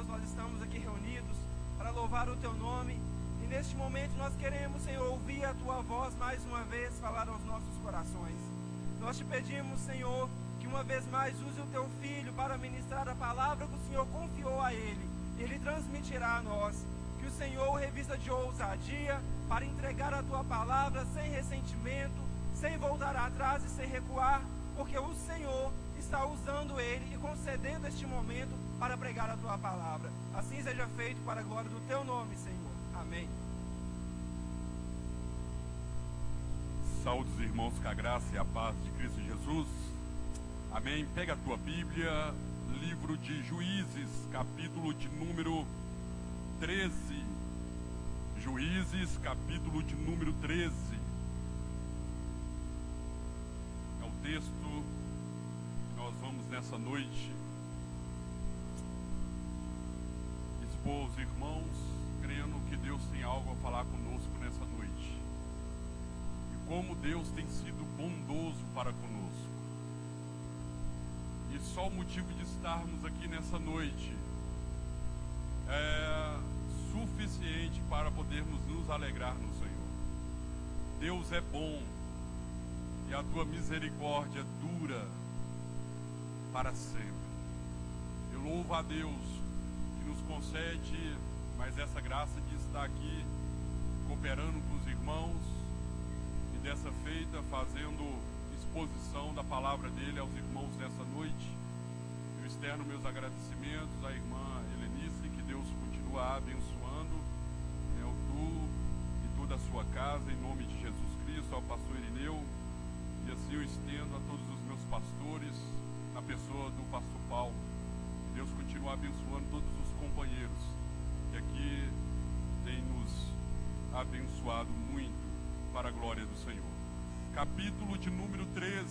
Deus, nós estamos aqui reunidos para louvar o Teu nome. E neste momento nós queremos, Senhor, ouvir a Tua voz mais uma vez falar aos nossos corações. Nós te pedimos, Senhor, que uma vez mais use o Teu Filho para ministrar a palavra que o Senhor confiou a Ele. Ele transmitirá a nós. Que o Senhor o revista de ousadia para entregar a Tua palavra sem ressentimento, sem voltar atrás e sem recuar, porque o Senhor está usando Ele e concedendo este momento para pregar a Tua palavra. Assim seja feito para a glória do Teu nome, Senhor. Amém. Saúde os irmãos com a graça e a paz de Cristo Jesus. Amém. Pega a tua Bíblia, livro de Juízes, capítulo de número 13. Juízes, capítulo de número 13. É o texto que nós vamos nessa noite expor aos irmãos, crendo que Deus tem algo a falar conosco nessa noite. E como Deus tem sido bondoso para conosco. E só o motivo de estarmos aqui nessa noite é suficiente para podermos nos alegrar no Senhor. Deus é bom e a tua misericórdia dura para sempre. Eu louvo a Deus que nos concede mais essa graça de estar aqui cooperando com os irmãos e dessa feita fazendo exposição da palavra dele aos irmãos nessa noite. Eu externo meus agradecimentos à irmã Helenice, que Deus continua abençoando, tu e toda a sua casa, em nome de Jesus Cristo, ao pastor Irineu, e assim eu estendo a todos os meus pastores, na pessoa do pastor Paulo. Que Deus continua abençoando todos os companheiros que aqui tem nos abençoado muito para a glória do Senhor. Capítulo de número 13,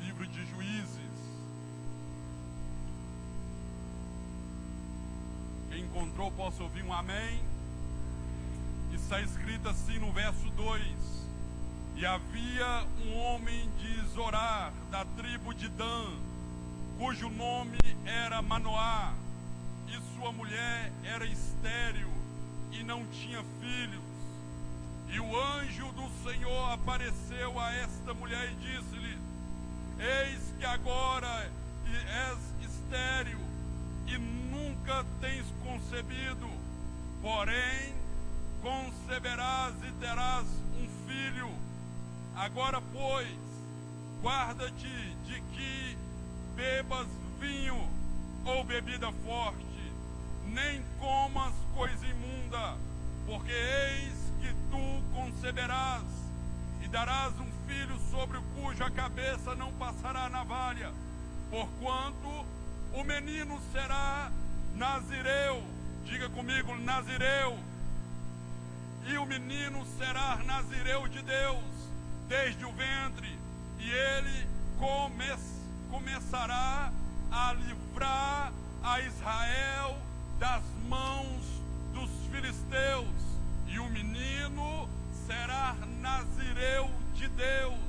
livro de Juízes. Quem encontrou, possa ouvir um amém. Está escrito assim no verso 2: E havia um homem de Zorar, da tribo de Dan, cujo nome era Manoá, e sua mulher era estéril e não tinha filhos. E o anjo do Senhor apareceu a esta mulher e disse-lhe: Eis que agora és estéril e nunca tens concebido, porém conceberás e terás um filho. Agora, pois, guarda-te de que bebas vinho ou bebida forte, nem comas coisa imunda, porque eis que tu conceberás e darás um filho sobre o cuja cabeça não passará a navalha, porquanto o menino será nazireu. Diga comigo, nazireu. E o menino será nazireu de Deus desde o ventre, e ele começará a livrar a Israel das mãos dos filisteus. E o menino será nazireu de Deus,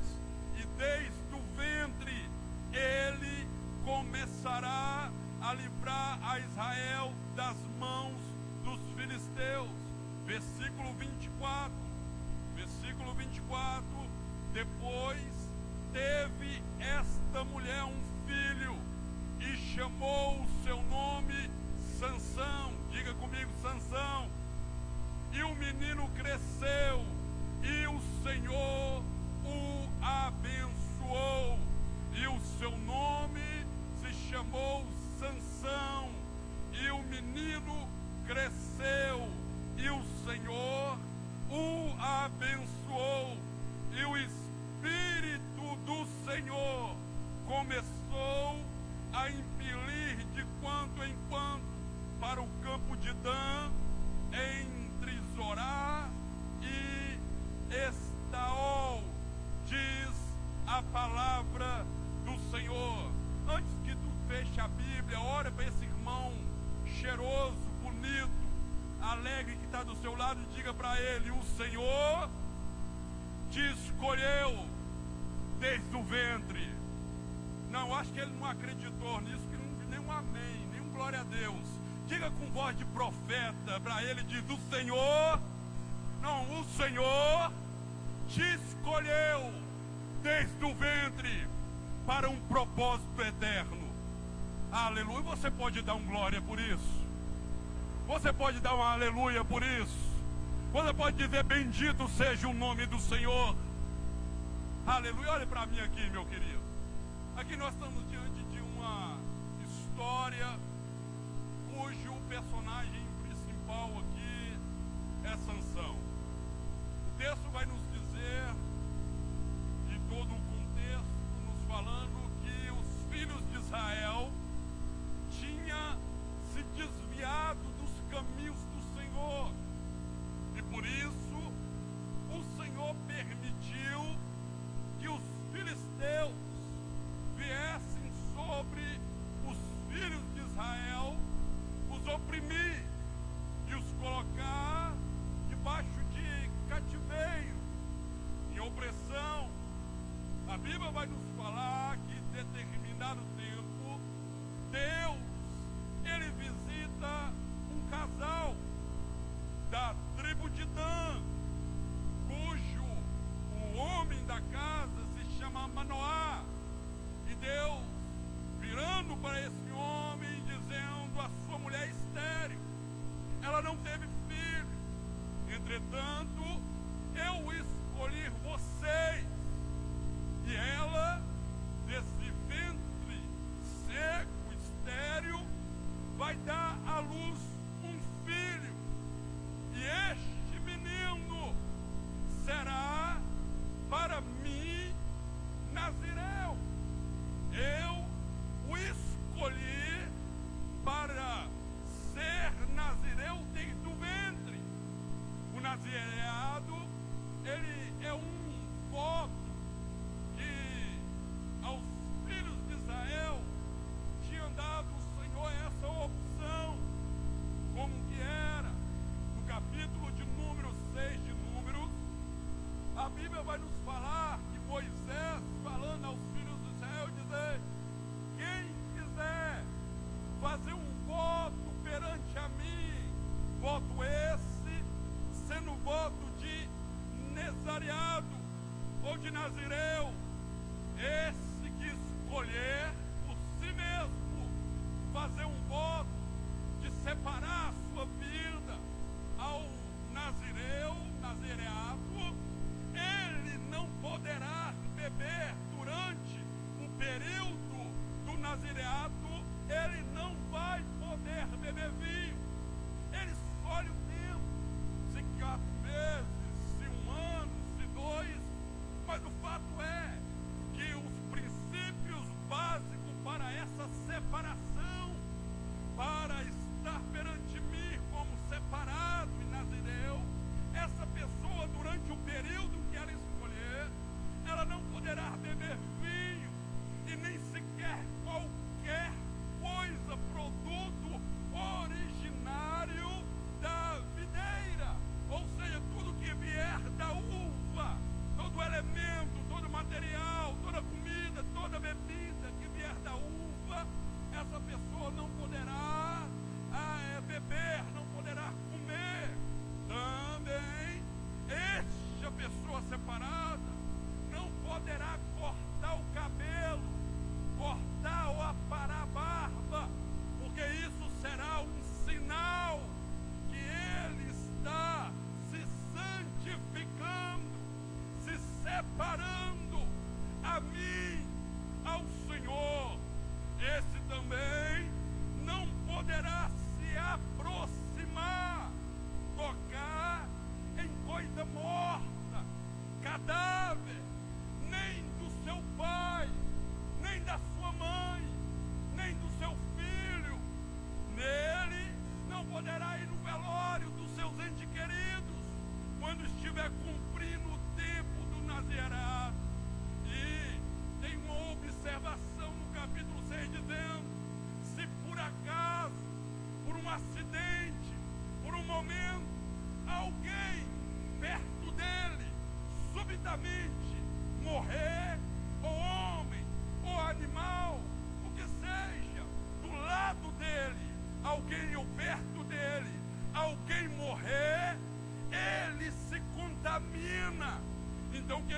e desde o ventre ele começará a livrar a Israel das mãos dos filisteus. Versículo 24. Versículo 24. Depois teve esta mulher um filho e chamou o seu nome Sansão. Diga comigo, Sansão. E o menino cresceu e o Senhor o abençoou, e o seu nome se chamou Sansão. E o menino cresceu e o Senhor o abençoou, e o Espírito do Senhor começou a impelir de quando em quando para o campo de Dan, entre Zorá e Estaol, diz a palavra do Senhor. Antes que tu feche a Bíblia, ora para esse irmão cheiroso, bonito, alegre que está do seu lado, e diga para ele: o Senhor te escolheu desde o ventre. Não, acho que ele não acreditou nisso, que nem um amém, nem um glória a Deus. Diga com voz de profeta para ele, diz: o Senhor te escolheu desde o ventre para um propósito eterno. Aleluia. Você pode dar um glória por isso? Você pode dar um aleluia por isso? Você pode dizer: bendito seja o nome do Senhor. Aleluia. Olhe para mim aqui, meu querido. Aqui nós estamos diante de uma história cujo personagem principal aqui é Sansão. O texto vai nos dizer, de todo o contexto, nos falando que os filhos de Israel tinham se desviado dos caminhos do Senhor. E por isso o Senhor permitiu que os filisteus viessem sobre os filhos de Israel, os oprimir e os colocar debaixo de cativeiro, em opressão. A Bíblia vai nos falar que em determinado tempo Deus, ele visita um casal da tribo de Dan, cujo o homem da casa se chama Manoá. E Deus, virando para esse homem, dizendo: a sua mulher é estéril.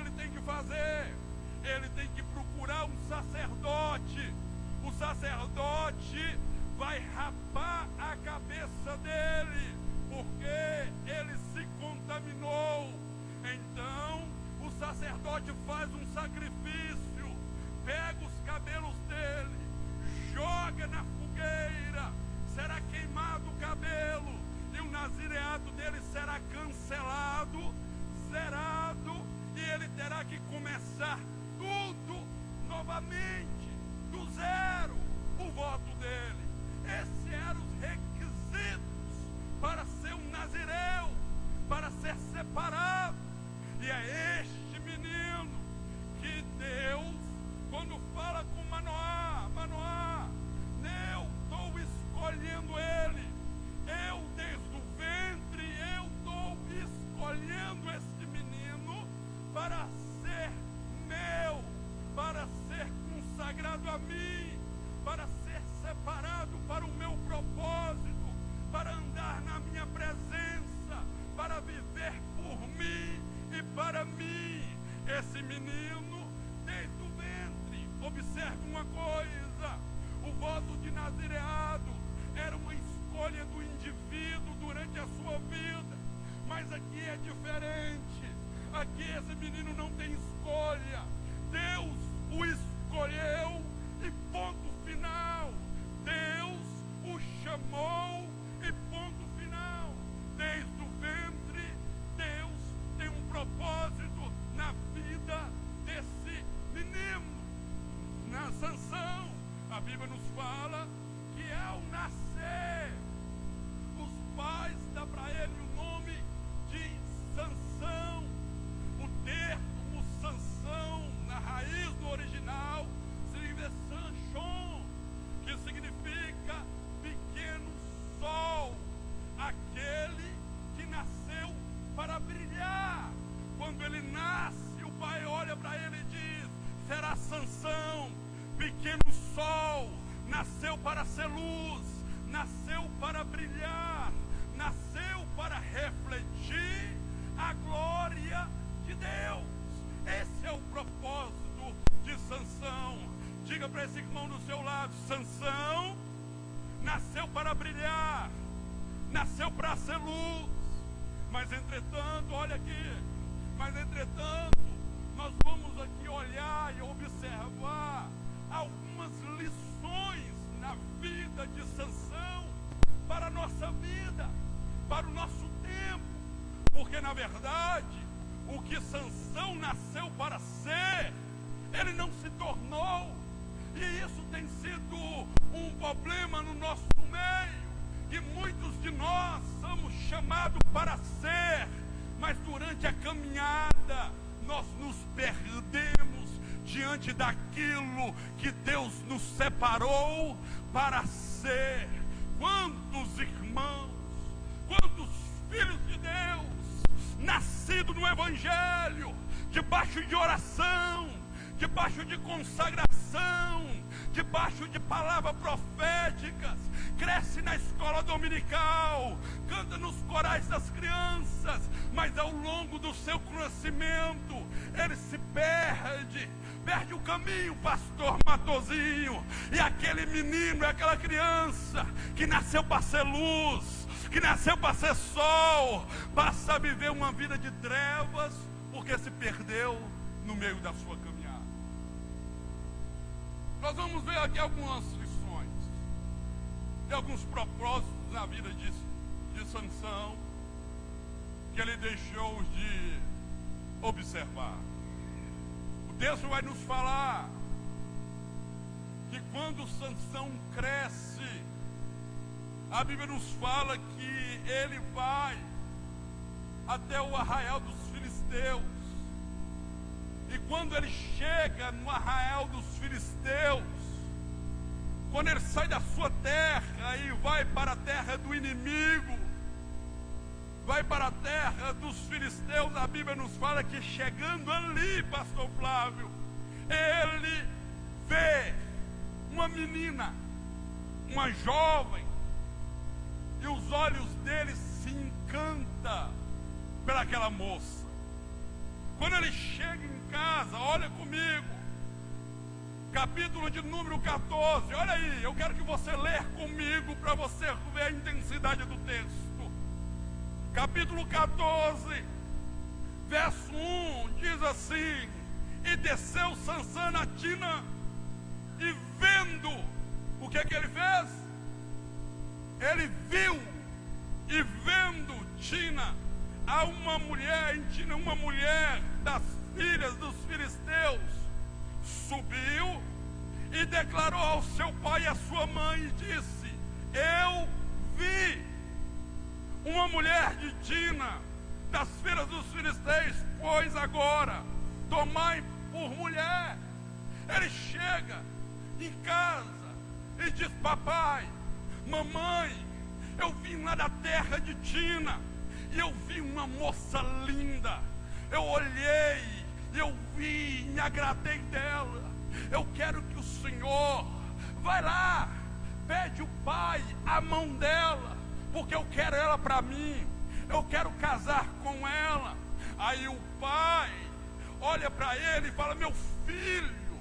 ele tem que fazer? Ele tem que procurar um sacerdote. O sacerdote vai rapar a cabeça dele, porque ele se contaminou. Então o sacerdote faz um sacrifício, pega os cabelos dele, joga na fogueira, será queimado o cabelo, e o nazireado dele será cancelado, zerado, e ele terá que começar tudo novamente, do zero, o voto dele. Esses eram os requisitos para ser um nazireu, para ser separado. E é este menino que Deus, quando fala com Manoá, eu estou escolhendo ele, eu desde o ventre, eu estou escolhendo este menino para ser meu, para ser consagrado a mim, para ser separado para o meu propósito, para andar na minha presença, para viver por mim e para mim. Esse menino, desde o ventre, observe uma coisa: o voto de nazireado era uma escolha do indivíduo durante a sua vida, mas aqui é diferente. Aqui esse menino não tem escolha, Deus o escolheu e ponto final. Deus o chamou e ponto final. Desde o ventre, Deus tem um propósito na vida desse menino. Na Sansão, a Bíblia nos fala que ao nascer, os pais dão para ele o nome de Sansão. O termo Sansão, na raiz do original, significa Sanchon, que significa pequeno sol, aquele que nasceu para brilhar. Quando ele nasce, o pai olha para ele e diz: será Sansão, pequeno sol, nasceu para ser luz, nasceu para brilhar, nasceu para refletir a glória de Deus. Esse é o propósito de Sansão. Diga para esse irmão do seu lado: Sansão nasceu para brilhar, nasceu para ser luz. Mas entretanto, olha aqui, nós vamos aqui olhar e observar algumas lições na vida de Sansão para a nossa vida, para o nosso tempo. Porque na verdade, o que Sansão nasceu para ser, ele não se tornou. E isso tem sido um problema no nosso meio, que muitos de nós somos chamados para ser, mas durante a caminhada nós nos perdemos diante daquilo que Deus nos separou para ser. Quantos irmãos, quantos filhos de Deus, nascidos no Evangelho, debaixo de oração, debaixo de consagração, debaixo de palavras proféticas, cresce na escola dominical, canta nos corais das crianças, mas ao longo do seu crescimento, ele se perde o caminho, pastor Matozinho. E aquele menino, aquela criança que nasceu para ser luz, que nasceu para ser sol, passa a viver uma vida de trevas, porque se perdeu no meio da sua caminhada. Nós vamos ver aqui algumas lições e alguns propósitos na vida de Sansão que ele deixou de observar. O texto vai nos falar que quando Sansão cresce, a Bíblia nos fala que ele vai até o arraial dos filisteus. E quando ele chega no arraial dos filisteus, quando ele sai da sua terra e vai para a terra do inimigo, vai para a terra dos filisteus, a Bíblia nos fala que chegando ali, pastor Flávio, ele vê uma menina, uma jovem, e os olhos dele se encantam pelaquela moça. Quando ele chega em casa, olha comigo, capítulo de número 14, olha aí, eu quero que você leia comigo para você ver a intensidade do texto. Capítulo 14, verso 1, diz assim: e desceu Sansão a Tina, e vendo, o que ele fez? Ele viu, e vendo Tina, há uma mulher em Tina, uma mulher das filhas dos filisteus, subiu e declarou ao seu pai e à sua mãe, e disse: eu vi uma mulher de Tina, das filhas dos filisteus, pois agora tomai por mulher. Ele chega em casa e diz: papai, mamãe, eu vim lá da terra de Tina, e eu vi uma moça linda, eu olhei, eu vi, me agradei dela, eu quero que o senhor, vai lá, pede o pai a mão dela, porque eu quero ela para mim, eu quero casar com ela. Aí o pai olha para ele e fala: meu filho,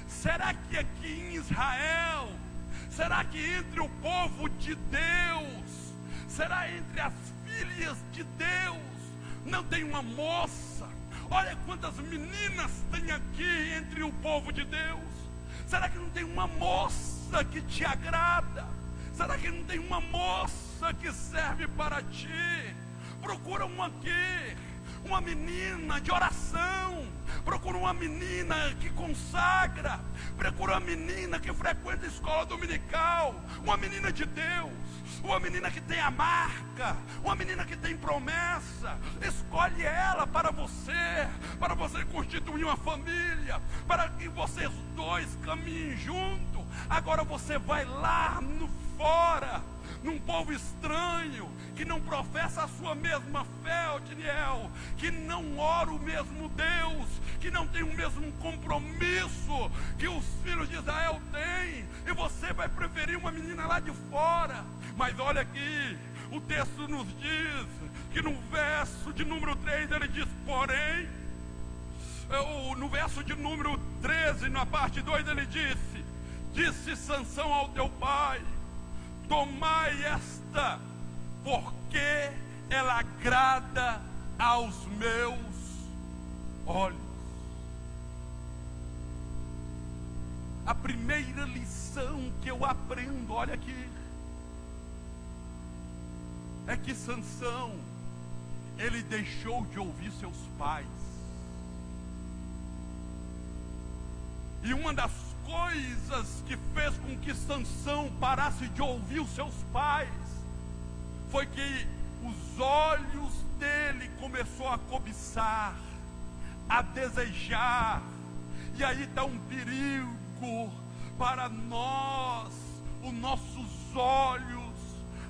será que aqui em Israel, será que entre o povo de Deus, será entre as filhas de Deus, não tem uma moça? Olha quantas meninas tem aqui entre o povo de Deus. Será que não tem uma moça que te agrada? Será que não tem uma moça que serve para ti? Procura uma aqui, uma menina de oração, procura uma menina que consagra, procura uma menina que frequenta a escola dominical, uma menina de Deus, uma menina que tem a marca, uma menina que tem promessa. Escolhe ela para você constituir uma família, para que vocês dois caminhem junto. Agora você vai lá no fora, num povo estranho, que não professa a sua mesma fé, Otiniel, que não ora o mesmo Deus, que não tem o mesmo compromisso que os filhos de Israel têm, e você vai preferir uma menina lá de fora. Mas olha aqui, o texto nos diz que no verso de número 3 ele diz: porém, no verso de número 13, na parte 2, ele disse Sansão ao teu pai: tomai esta, porque ela agrada aos meus olhos. A primeira lição que eu aprendo, olha aqui, é que Sansão, ele deixou de ouvir seus pais. E uma das coisas que fez com que Sansão parasse de ouvir os seus pais foi que os olhos dele começou a cobiçar, a desejar. E aí está um perigo para nós, os nossos olhos.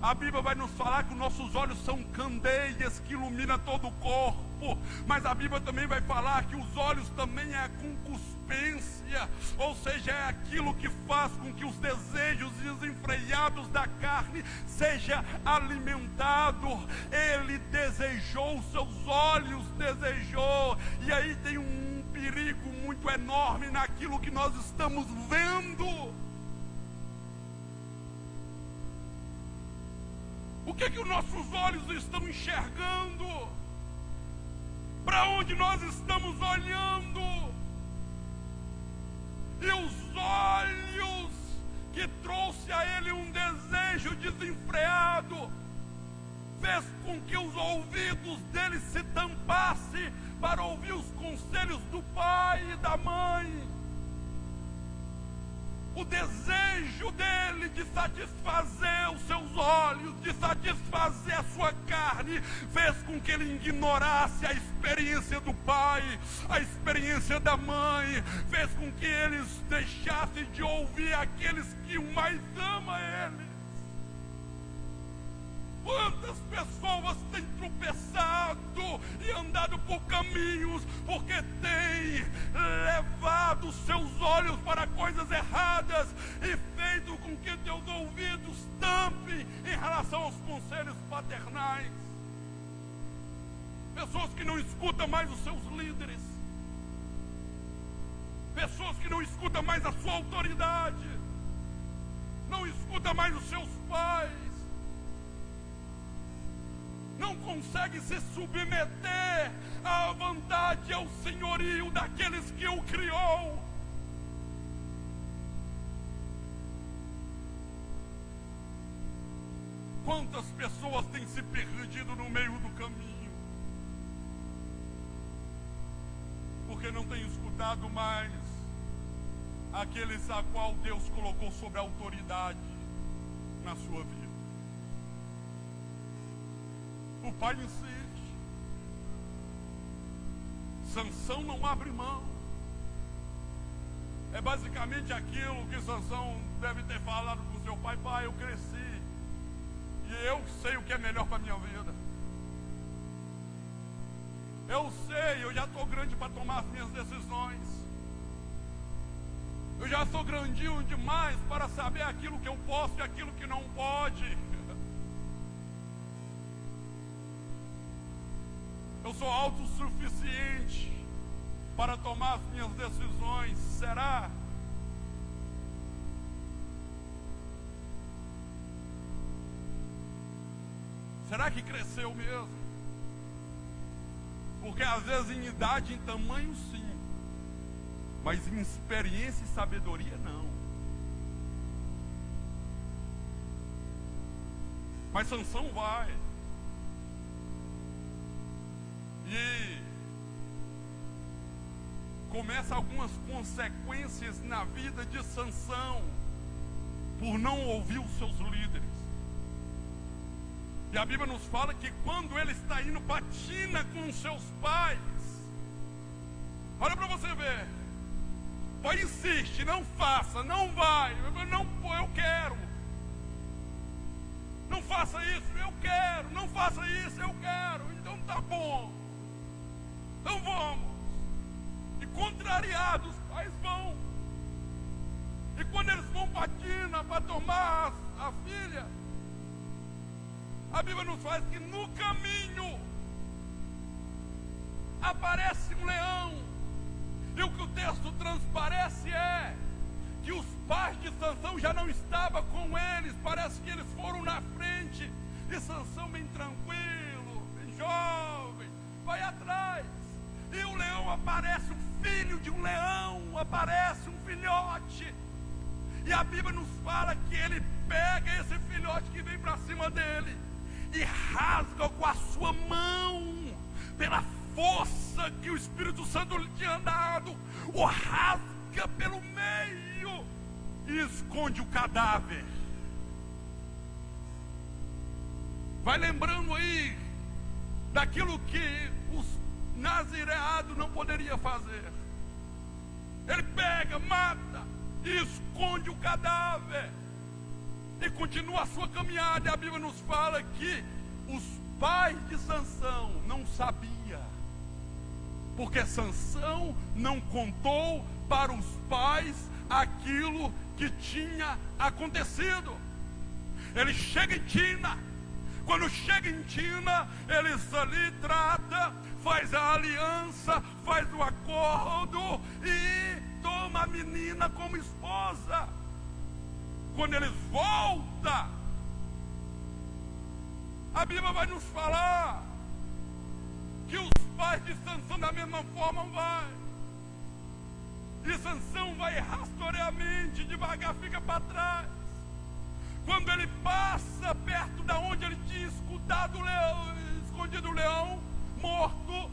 A Bíblia vai nos falar que os nossos olhos são candeias que iluminam todo o corpo, mas a Bíblia também vai falar que os olhos também é a concupiscência, ou seja, é aquilo que faz com que os desejos desenfreados da carne seja alimentado. Ele desejou, seus olhos desejou, e aí tem um perigo muito enorme naquilo que nós estamos vendo. O que os nossos olhos estão enxergando? Para onde nós estamos olhando? E os olhos que trouxe a ele um desejo desenfreado fez com que os ouvidos dele se tampassem para ouvir os conselhos do pai e da mãe. O desejo dele de satisfazer os seus olhos, de satisfazer a sua carne, fez com que ele ignorasse a experiência do pai, a experiência da mãe, fez com que eles deixassem de ouvir aqueles que mais amam ele. Quantas pessoas têm tropeçado e andado por caminhos porque têm levado seus olhos para coisas erradas e feito com que teus ouvidos tampem em relação aos conselhos paternais? Pessoas que não escutam mais os seus líderes. Pessoas que não escutam mais a sua autoridade. Não escutam mais os seus pais. Não conseguem se submeter à vontade, ao senhorio daqueles que o criou. Quantas pessoas têm se perdido no meio do caminho? Porque não têm escutado mais aqueles a qual Deus colocou sobre a autoridade na sua vida. O pai insiste. Sansão não abre mão. É basicamente aquilo que Sansão deve ter falado com seu pai: pai, eu cresci e eu sei o que é melhor para a minha vida. Eu sei, eu já estou grande para tomar as minhas decisões. Eu já sou grandinho demais para saber aquilo que eu posso e aquilo que não pode. Eu sou autossuficiente para tomar as minhas decisões. Será? Será que cresceu mesmo? Porque às vezes em idade, em tamanho, sim. Mas em experiência e sabedoria, não. Mas Sansão vai. E começa algumas consequências na vida de Sansão por não ouvir os seus líderes. E a Bíblia nos fala que quando ele está indo para Tina com os seus pais, olha para você ver, o pai insiste: não faça, não vai, não, eu quero. Não faça isso, eu quero. Não faça isso, eu quero. Então tá bom. Então vamos. E contrariados, os pais vão. E quando eles vão para Tina para tomar a filha, a Bíblia nos faz que no caminho aparece um leão. E o que o texto transparece é que os pais de Sansão já não estavam com eles. Parece que eles foram na frente. E Sansão, bem tranquilo, bem jovem, vai atrás. E o leão aparece, o filho de um leão, aparece um filhote. E a Bíblia nos fala que ele pega esse filhote que vem para cima dele e rasga com a sua mão, pela força que o Espírito Santo lhe tinha dado, o rasga pelo meio e esconde o cadáver. Vai lembrando aí daquilo que os nazireados não poderiam fazer. Ele pega, mata e esconde o cadáver e continua a sua caminhada. E a Bíblia nos fala que os pais de Sansão não sabiam, porque Sansão não contou para os pais aquilo que tinha acontecido. Ele chega em Tina. Quando chega em Tina, eles ali trata, faz a aliança, faz o acordo e toma a menina como esposa. Quando eles voltam, a Bíblia vai nos falar que os pais de Sansão da mesma forma vai. E Sansão vai rastreadamente, devagar, fica para trás. Quando ele passa perto da onde ele tinha escutado o leão, escondido o leão morto,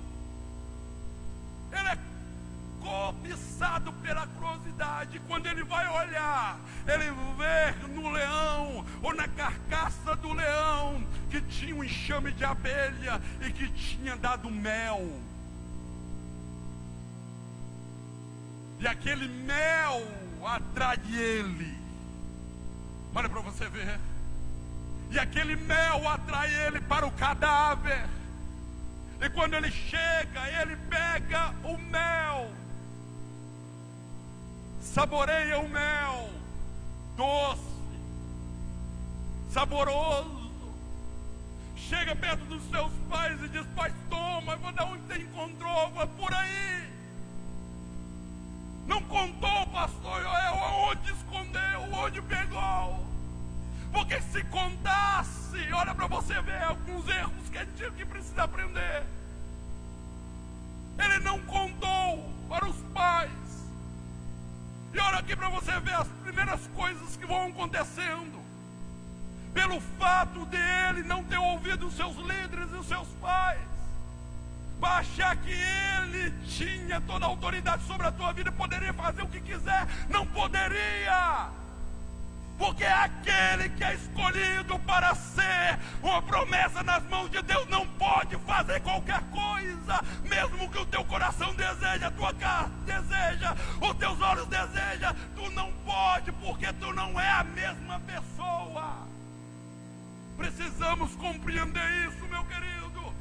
ele é cobiçado pela curiosidade. Quando ele vai olhar, ele vê no leão, ou na carcaça do leão, que tinha um enxame de abelha e que tinha dado mel. E aquele mel atrai ele. Olha para você ver. E aquele mel atrai ele para o cadáver. E quando ele chega, ele pega o mel, saboreia o mel, doce, saboroso, chega perto dos seus pais e diz: pai, toma, vou dar onde você encontrou, vou por aí. Não contou, pastor, onde escondeu, onde pegou. Porque se contasse, olha para você ver alguns erros que a gente precisa aprender. Ele não contou para os pais. E olha aqui para você ver as primeiras coisas que vão acontecendo. Pelo fato de ele não ter ouvido os seus líderes e os seus pais, para achar que ele tinha toda a autoridade sobre a tua vida e poderia fazer o que quiser, não poderia. Porque aquele que é escolhido para ser uma promessa nas mãos de Deus não pode fazer qualquer coisa, mesmo que o teu coração deseja, a tua carne deseja, os teus olhos desejam, tu não pode, porque tu não é a mesma pessoa. Precisamos compreender isso, meu querido,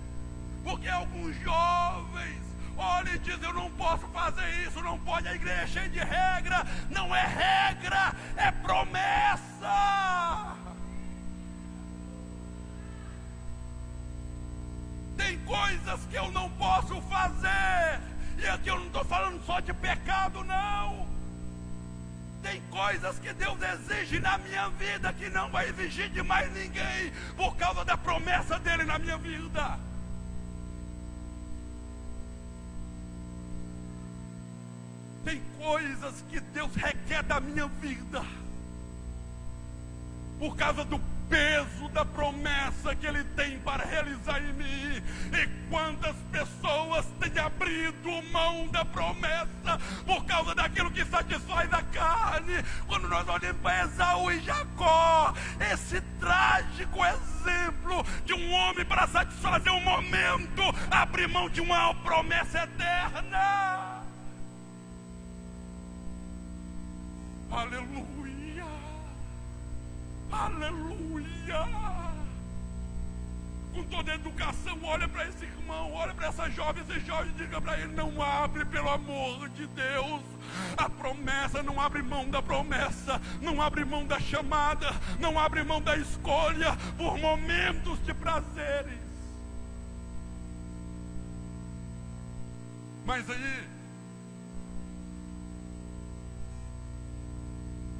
porque alguns jovens olha e diz: eu não posso fazer isso, não pode, a igreja é cheia de regra. Não é regra, é promessa. Tem coisas que eu não posso fazer, e aqui eu não estou falando só de pecado, não. Tem coisas que Deus exige na minha vida que não vai exigir de mais ninguém, por causa da promessa dele na minha vida. Tem coisas que Deus requer da minha vida, por causa do peso da promessa que Ele tem para realizar em mim. E quantas pessoas têm abrido mão da promessa, por causa daquilo que satisfaz a carne. Quando nós olhamos para Esaú e Jacó, esse trágico exemplo de um homem para satisfazer um momento, abrir mão de uma promessa eterna. Aleluia, aleluia. Com toda a educação, olha para esse irmão, olha para essa jovem, esse jovem, diga para ele: não abre, pelo amor de Deus, a promessa, não abre mão da promessa, não abre mão da chamada, não abre mão da escolha por momentos de prazeres. Mas aí,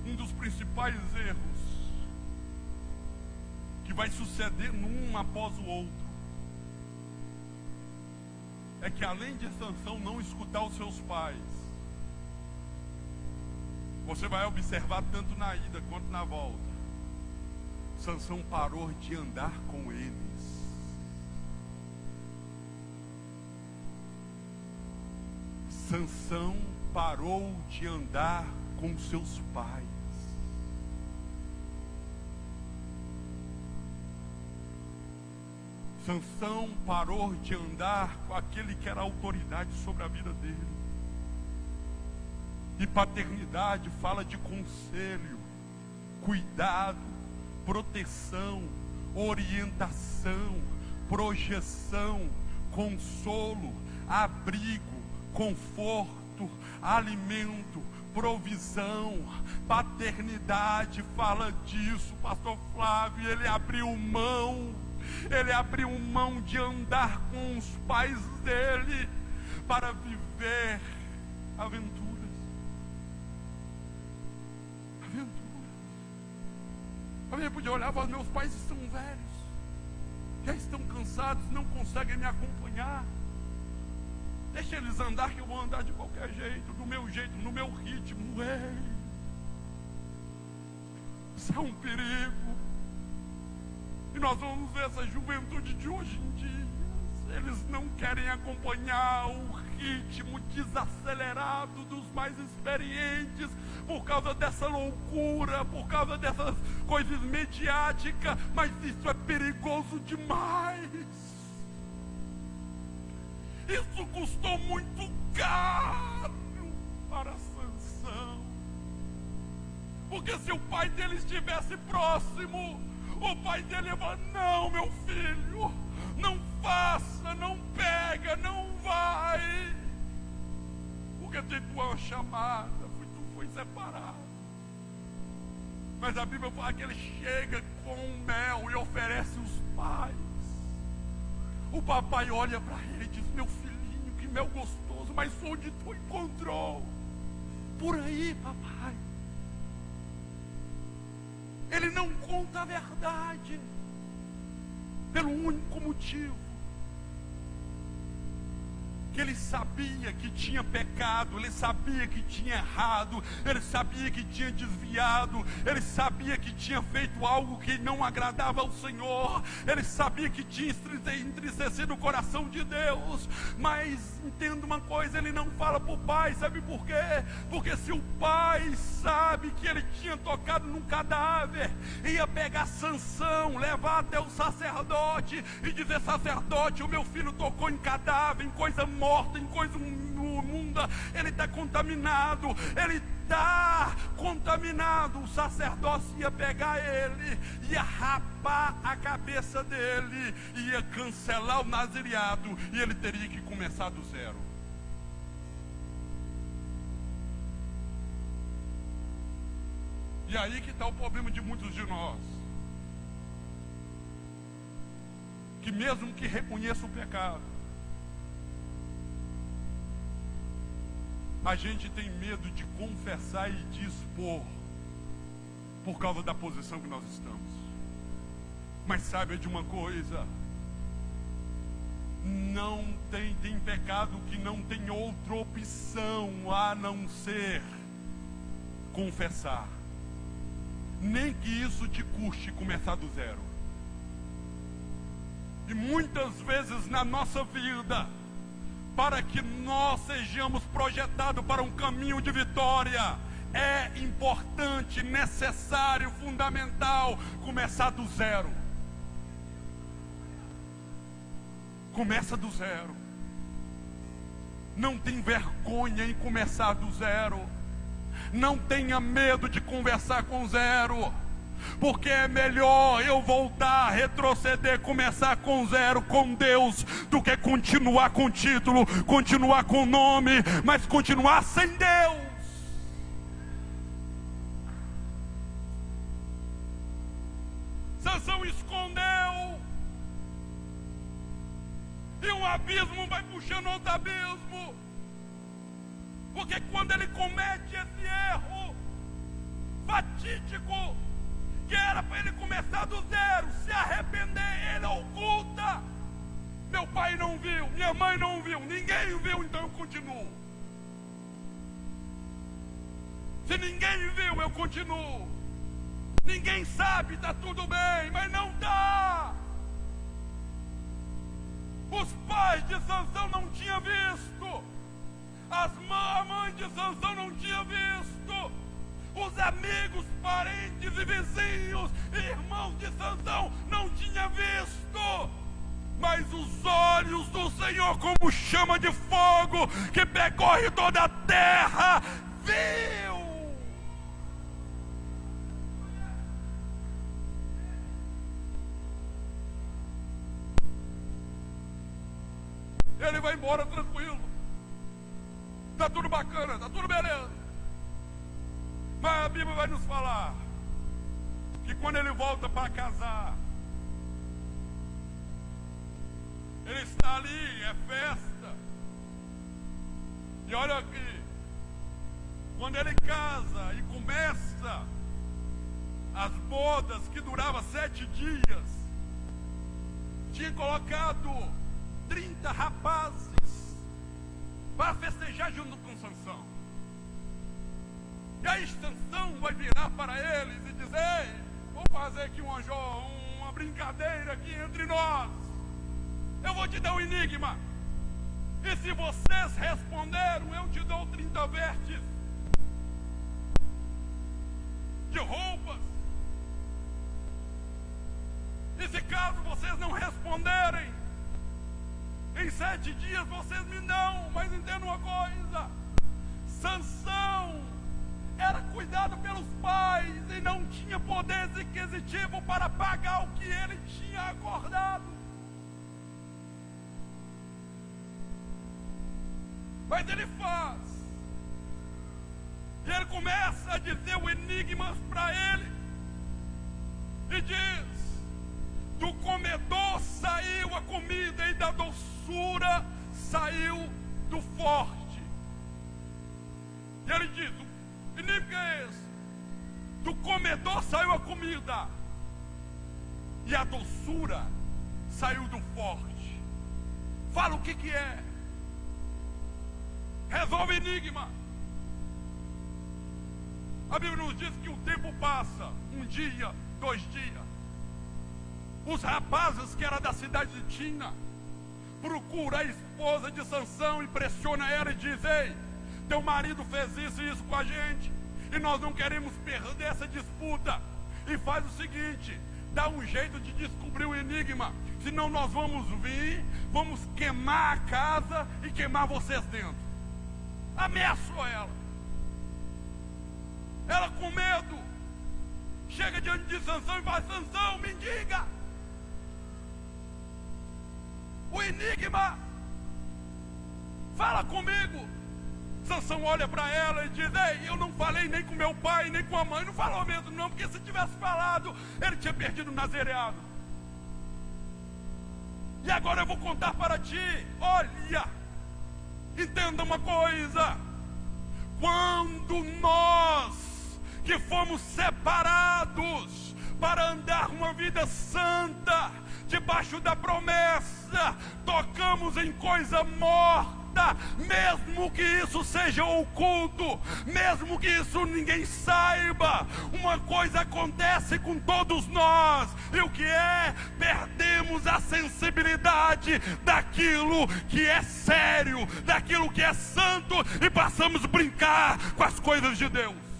um dos principais erros que vai suceder num após o outro é que, além de Sansão não escutar os seus pais, você vai observar tanto na ida quanto na volta, Sansão parou de andar com eles. Sansão parou de andar com seus pais. Sansão parou de andar com aquele que era a autoridade sobre a vida dele. E paternidade fala de conselho, cuidado, proteção, orientação, projeção, consolo, abrigo, conforto, alimento, provisão. Paternidade fala disso, pastor Flávio. Ele abriu mão de andar com os pais dele para viver aventuras. Alguém podia olhar e falar: meus pais estão velhos, já estão cansados, não conseguem me acompanhar. Deixa eles andar, que eu vou andar de qualquer jeito, do meu jeito, no meu ritmo. Isso é um perigo. E nós vamos ver essa juventude de hoje em dia. Eles não querem acompanhar o ritmo desacelerado dos mais experientes, por causa dessa loucura, por causa dessas coisas mediáticas. Mas isso é perigoso demais. Isso custou muito caro para Sansão. Porque se o pai dele estivesse próximo, o pai dele ia falar: não, meu filho, não faça, não pega, não vai. Porque tem tua chamada, tu foi separado. Mas a Bíblia fala que ele chega com mel e oferece os pais. O papai olha para ele e diz: meu filhinho, que mel gostoso, mas onde tu encontrou? Por aí, papai. Ele não conta a verdade, pelo único motivo que ele sabia que tinha pecado, ele sabia que tinha errado, ele sabia que tinha desviado, ele sabia que tinha feito algo que não agradava ao Senhor, ele sabia que tinha entristecido o coração de Deus. Mas entenda uma coisa, ele não fala para o pai, sabe por quê? Porque se o pai sabe que ele tinha tocado num cadáver, ia pegar Sansão, levar até o sacerdote e dizer: sacerdote, o meu filho tocou em cadáver, em coisa morta, em coisa imunda, ele está contaminado, ele está contaminado. O sacerdócio ia pegar ele, ia rapar a cabeça dele, ia cancelar o nazireado, e ele teria que começar do zero. E aí que está o problema de muitos de nós, que mesmo que reconheça o pecado, a gente tem medo de confessar e de expor, por causa da posição que nós estamos. Mas saiba de uma coisa: não tem pecado que não tem outra opção a não ser confessar, nem que isso te custe começar do zero. E muitas vezes na nossa vida, para que nós sejamos projetados para um caminho de vitória, é importante, necessário, fundamental começar do zero. Começa do zero. Não tem vergonha em começar do zero. Não tenha medo de conversar com zero, porque é melhor eu voltar, retroceder, começar com zero com Deus, do que continuar com título, continuar com nome, mas continuar sem Deus. Sansão escondeu, e um abismo vai puxando outro abismo, porque quando ele comete esse erro fatídico, que era para ele começar do zero, se arrepender, ele oculta. Meu pai não viu, minha mãe não viu, ninguém viu, então eu continuo. Se ninguém viu, eu continuo. Ninguém sabe, está tudo bem, mas não dá. Os pais de Sansão não tinham visto, a mãe de Sansão não tinha visto, os amigos, parentes e vizinhos, irmãos de Sansão não tinham visto, mas os olhos do Senhor, como chama de fogo que percorre toda a terra, viu. Ele vai embora tranquilo, está tudo bacana, está tudo beleza. Mas a Bíblia vai nos falar que quando ele volta para casar, ele está ali, é festa. E olha aqui, quando ele casa e começa as bodas que duravam 7 dias, tinha colocado 30 rapazes para festejar junto com Sansão. E aí Sansão vai virar para eles e dizer: vou fazer aqui uma brincadeira aqui entre nós. Eu vou te dar um enigma, e se vocês responderam, eu te dou 30 vertes de roupas. E se caso vocês não responderem, em 7 dias vocês me dão. Mas entenda uma coisa: Sansão era cuidado pelos pais e não tinha poder aquisitivo para pagar o que ele tinha acordado. Mas ele faz, e ele começa a dizer o enigma para ele, e diz: do comedor saiu a comida, e da forte. E ele diz: o inimigo é esse? Do comedor saiu a comida, e a doçura saiu do forte. Fala o que é. Resolve enigma. A Bíblia nos diz que o tempo passa, 1 dia, 2 dias. Os rapazes que eram da cidade de Tina procuram a esposa de Sansão e pressiona ela e diz: ei, teu marido fez isso e isso com a gente, e nós não queremos perder essa disputa. E faz o seguinte: dá um jeito de descobrir o enigma, senão nós vamos vir, vamos queimar a casa e queimar vocês dentro. Ameaçou ela. Ela com medo chega diante de Sansão e fala: Sansão, me diga o enigma, fala comigo. Sansão olha para ela e diz: ei, eu não falei nem com meu pai, nem com a mãe. Não falou mesmo não, porque se tivesse falado, ele tinha perdido o nazereado. E agora eu vou contar para ti. Olha, entenda uma coisa: quando nós que fomos separados para andar uma vida santa, debaixo da promessa, tocamos em coisa morta, mesmo que isso seja oculto, mesmo que isso ninguém saiba, uma coisa acontece com todos nós, e o que é? Perdemos a sensibilidade daquilo que é sério, daquilo que é santo, e passamos a brincar com as coisas de Deus.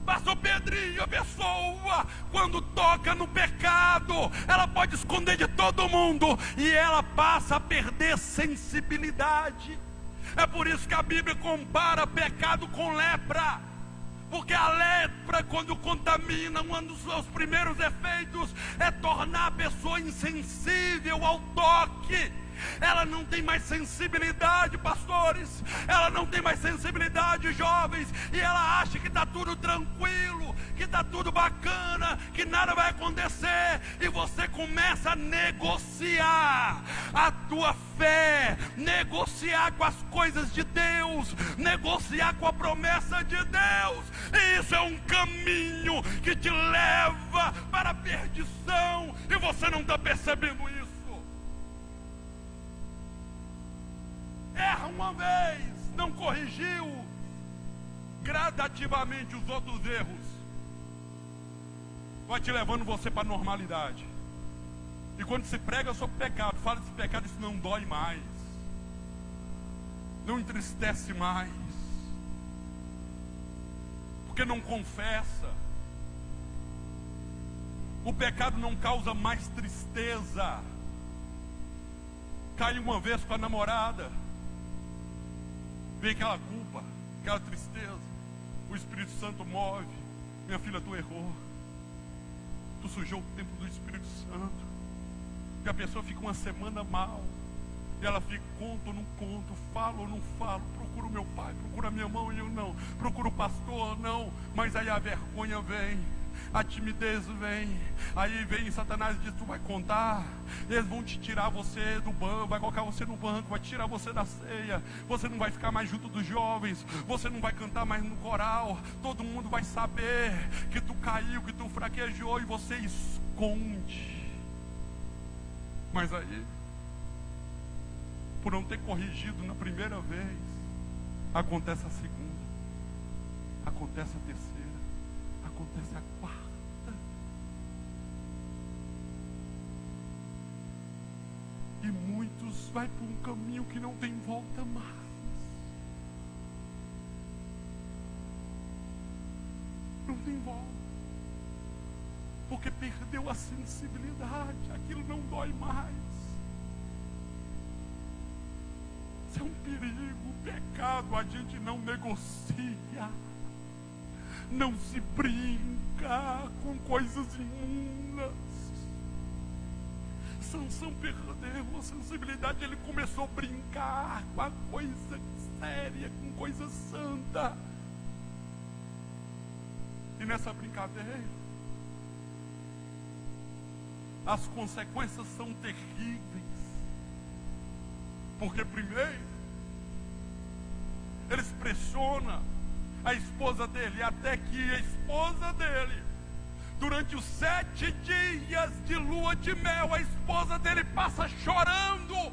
Pastor Pedrinho, a pessoa, quando toca no pecado, ela pode esconder de todo mundo, e ela passa a perder sensibilidade. É por isso que a Bíblia compara pecado com lepra. Porque a lepra, quando contamina, um dos seus primeiros efeitos é tornar a pessoa insensível ao toque. Ela não tem mais sensibilidade, pastores. Ela não tem mais sensibilidade, jovens. E ela acha que está tudo tranquilo, que está tudo bacana, que nada vai acontecer. E você começa a negociar a tua fé, negociar com as coisas de Deus, negociar com a promessa de Deus. E isso é um caminho que te leva para a perdição, e você não está percebendo isso. Erra uma vez, não corrigiu gradativamente os outros erros, vai te levando você para a normalidade. E quando se prega sobre pecado, fala desse pecado, isso não dói mais, não entristece mais, porque não confessa. O pecado não causa mais tristeza. Caiu uma vez com a namorada, vem aquela culpa, aquela tristeza, o Espírito Santo move: minha filha, tu errou, tu sujou o templo do Espírito Santo. E a pessoa fica uma semana mal, e ela fica: conto ou não conto, falo ou não falo, procuro meu pai, procuro a minha mãe e eu não, procuro o pastor, não. Mas aí a vergonha vem, a timidez vem, aí vem Satanás e diz: tu vai contar, eles vão te tirar você do banco, vai colocar você no banco, vai tirar você da ceia, você não vai ficar mais junto dos jovens, você não vai cantar mais no coral, todo mundo vai saber que tu caiu, que tu fraquejou, e você esconde. Mas aí, por não ter corrigido na primeira vez, acontece a segunda, acontece a terceira, acontece a quarta. E muitos vai por um caminho que não tem volta mais. Não tem volta. Porque perdeu a sensibilidade, aquilo não dói mais. Isso é um perigo. O pecado a gente não negocia, não se brinca com coisas imundas. Sansão perdeu a sensibilidade, ele começou a brincar com a coisa séria, com coisa santa. E nessa brincadeira, as consequências são terríveis. Porque primeiro, eles pressionam a esposa dele, até que a esposa dele, durante os 7 dias de lua de mel, a esposa dele passa chorando.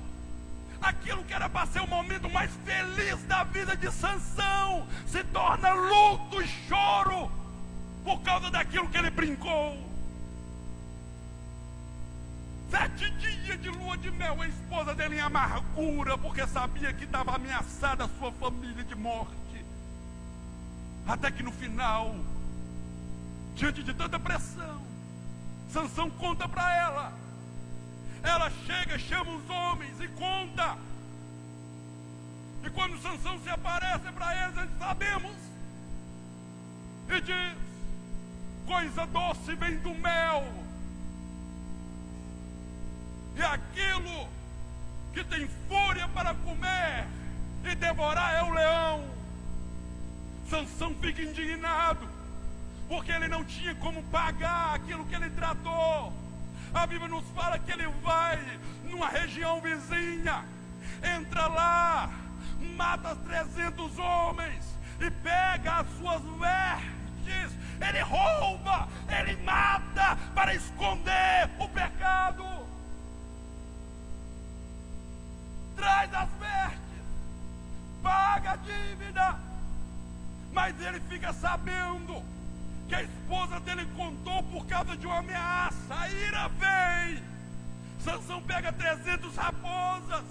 Aquilo que era para ser o momento mais feliz da vida de Sansão se torna luto e choro por causa daquilo que ele brincou. 7 dias de lua de mel, a esposa dele em amargura, porque sabia que estava ameaçada a sua família de morte. Até que no final, diante de tanta pressão, Sansão conta para ela. Ela chega, chama os homens e conta. E quando Sansão se aparece para eles, eles sabemos. E diz: coisa doce vem do mel. E aquilo que tem fúria para comer e devorar é o leão. Sansão fica indignado, porque ele não tinha como pagar aquilo que ele tratou. A Bíblia nos fala que ele vai numa região vizinha, entra lá, mata 300 homens e pega as suas vestes. Ele rouba, ele mata para esconder o pecado. Traz as vestes, paga a dívida. Mas ele fica sabendo que a esposa dele contou por causa de uma ameaça. A ira vem. Sansão pega 300 raposas,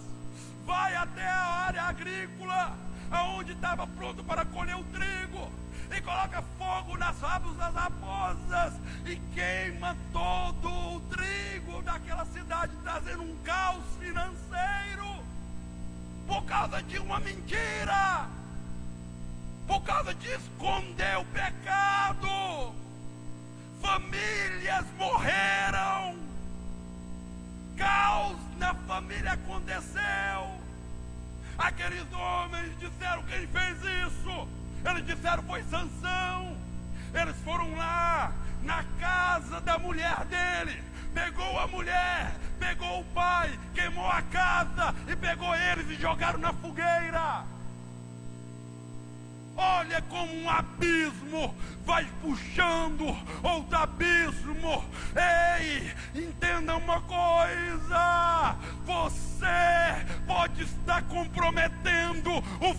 vai até a área agrícola, aonde estava pronto para colher o trigo, e coloca fogo nas rabos das raposas e queima todo o trigo daquela cidade, trazendo um caos financeiro por causa de uma mentira. Por causa de esconder o pecado, famílias morreram, caos na família aconteceu. Aqueles homens disseram: quem fez isso? Eles disseram: foi Sansão. Eles foram lá na casa da mulher dele, pegou a mulher, pegou o pai, queimou a casa e pegou eles e jogaram na fogueira. Olha como um abismo vai puxando outro abismo. Ei, entenda uma coisa: você pode estar comprometendo o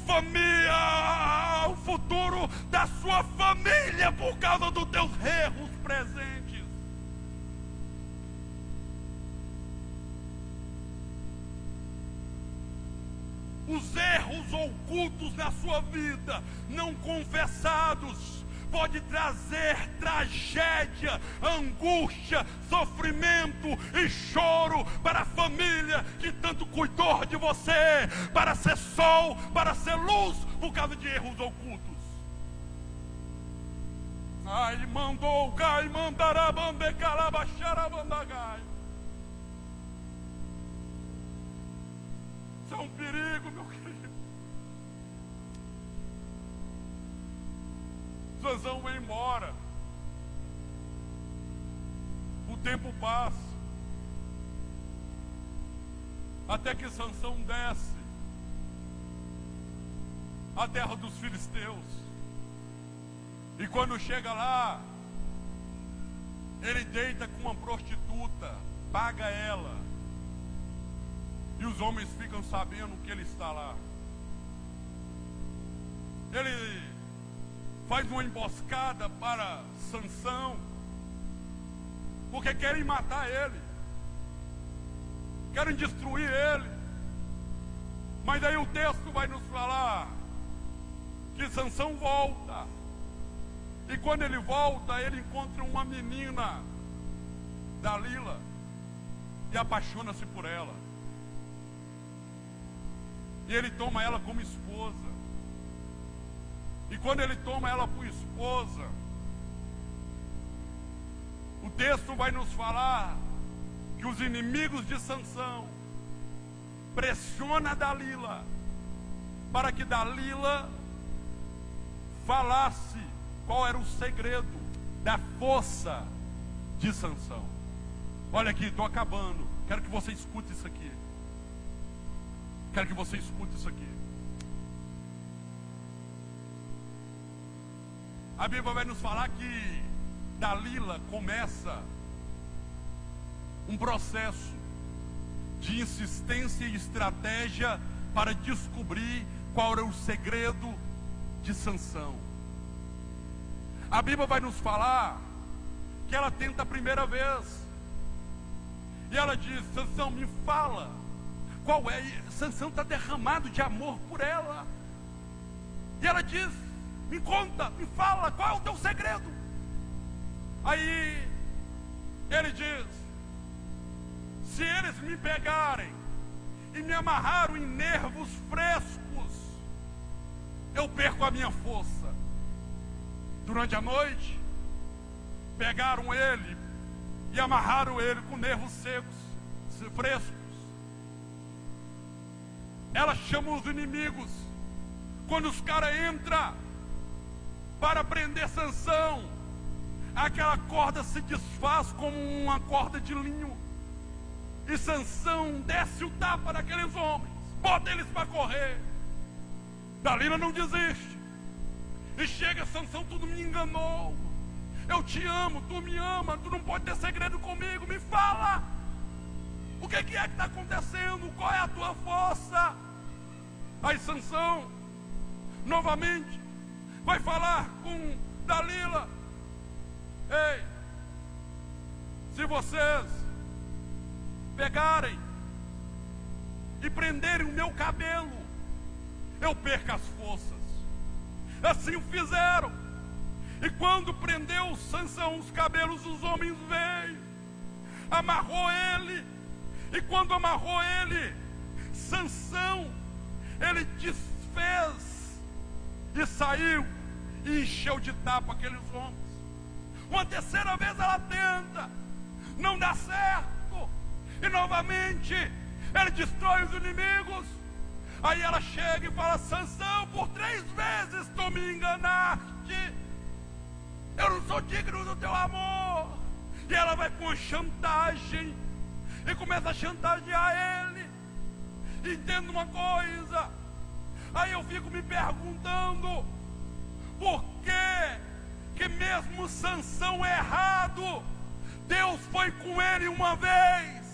futuro da sua família por causa dos teus erros presentes. Os erros ocultos na sua vida, não confessados, pode trazer tragédia, angústia, sofrimento e choro para a família que tanto cuidou de você, para ser sol, para ser luz, por causa de erros ocultos. Ai, mandou, gai, mandará, bambe, calabaxara, bandagai. Isso é um perigo, meu querido. Sansão vai embora. O tempo passa. Até que Sansão desce a terra dos filisteus. E quando chega lá, ele deita com uma prostituta, paga ela. E os homens ficam sabendo que ele está lá. Ele faz uma emboscada para Sansão, porque querem matar ele, querem destruir ele. Mas aí o texto vai nos falar que Sansão volta. E quando ele volta, ele encontra uma menina, Dalila, e apaixona-se por ela. E ele toma ela como esposa. E quando ele toma ela por esposa, o texto vai nos falar que os inimigos de Sansão pressionam Dalila para que Dalila falasse qual era o segredo da força de Sansão. Olha aqui, estou acabando. Quero que você escute isso aqui. Quero que você escute isso aqui. A Bíblia vai nos falar que Dalila começa um processo de insistência e estratégia para descobrir qual era o segredo de Sansão. A Bíblia vai nos falar que ela tenta a primeira vez. E ela diz: Sansão, me fala qual é. Sansão está derramado de amor por ela. E ela diz: me conta, me fala, qual é o teu segredo? Aí ele diz: se eles me pegarem e me amarraram em nervos frescos, eu perco a minha força. Durante a noite, pegaram ele e amarraram ele com nervos secos, frescos. Ela chama os inimigos. Quando os caras entram para prender Sansão, aquela corda se desfaz como uma corda de linho. E Sansão desce o tapa naqueles homens, bota eles para correr. Dalila não desiste. E chega: Sansão, tu não me enganou. Eu te amo, tu me ama, tu não pode ter segredo comigo. Me fala, o que é que está acontecendo? Qual é a tua força? Aí Sansão novamente vai falar com Dalila: ei, se vocês pegarem e prenderem o meu cabelo, eu perco as forças. Assim o fizeram. E quando prendeu Sansão os cabelos dos homens, veio, amarrou ele. E quando amarrou ele, Sansão, ele desfez e saiu e encheu de tapa aqueles homens. Uma terceira vez ela tenta, não dá certo. E novamente ele destrói os inimigos. Aí ela chega e fala: Sansão, por 3 vezes tu me enganaste. Eu não sou digno do teu amor. E ela vai com chantagem e começa a chantagear ele. Entenda uma coisa. Aí eu fico me perguntando: por que mesmo Sansão errado, Deus foi com ele 1 vez,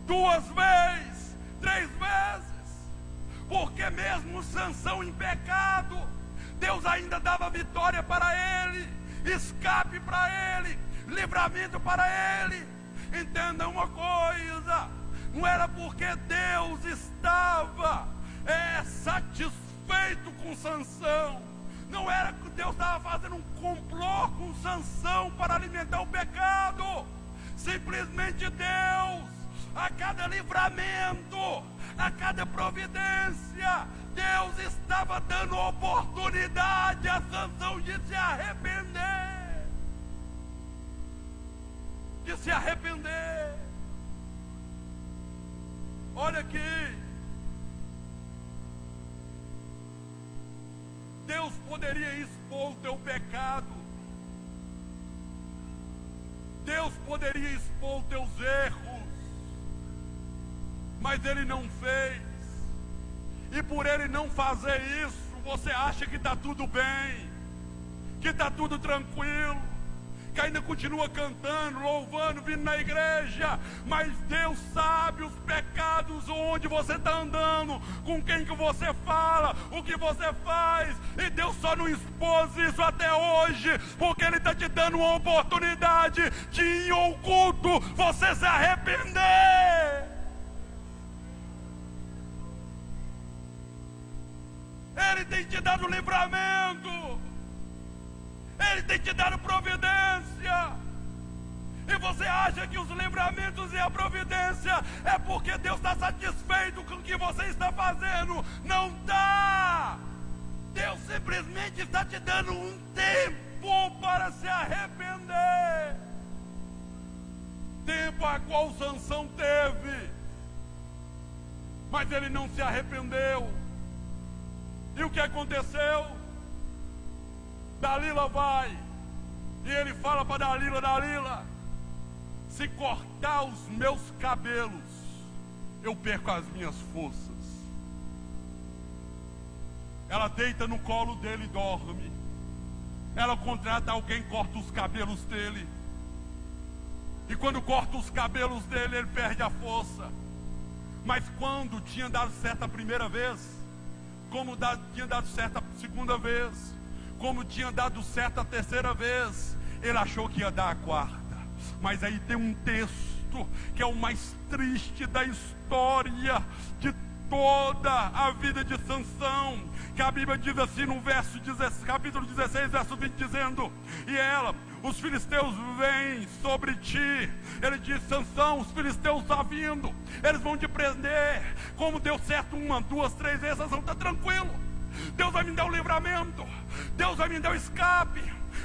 2 vezes, 3 vezes? Porque mesmo Sansão em pecado, Deus ainda dava vitória para ele, escape para ele, livramento para ele. Entenda uma coisa: não era porque Deus estava satisfeito com Sansão, não era que Deus estava fazendo um complô com Sansão para alimentar o pecado. Simplesmente Deus, a cada livramento, a cada providência, Deus estava dando oportunidade a Sansão de se arrepender. De se arrepender. Olha aqui. Deus poderia expor o teu pecado. Deus poderia expor os teus erros. Mas Ele não fez. E por Ele não fazer isso, você acha que está tudo bem, que está tudo tranquilo, que ainda continua cantando, louvando, vindo na igreja. Mas Deus sabe os pecados, onde você está andando, com quem que você fala, o que você faz. E Deus só não expôs isso até hoje, porque Ele está te dando uma oportunidade de, em oculto, você se arrepender. Ele tem te dado livramento, Ele tem te dado providência. E você acha que os livramentos e a providência é porque Deus está satisfeito com o que você está fazendo? Não está. Deus simplesmente está te dando um tempo para se arrepender. Tempo a qual Sansão teve, mas ele não se arrependeu. E o que aconteceu? Dalila vai, e ele fala para Dalila: Dalila, se cortar os meus cabelos, eu perco as minhas forças. Ela deita no colo dele e dorme. Ela contrata alguém, corta os cabelos dele. E quando corta os cabelos dele, ele perde a força. Mas quando tinha dado certo a primeira vez, tinha dado certo a segunda vez, como tinha dado certo a terceira vez, ele achou que ia dar a quarta. Mas aí tem um texto que é o mais triste da história de toda a vida de Sansão, que a Bíblia diz assim no capítulo 16, verso 20, dizendo: e ela, os filisteus vêm sobre ti. Ele diz: Sansão, os filisteus estão vindo, eles vão te prender. Como deu certo 1, 2, 3 vezes, Sansão está tranquilo. Deus vai me dar o livramento, Deus vai me dar o escape,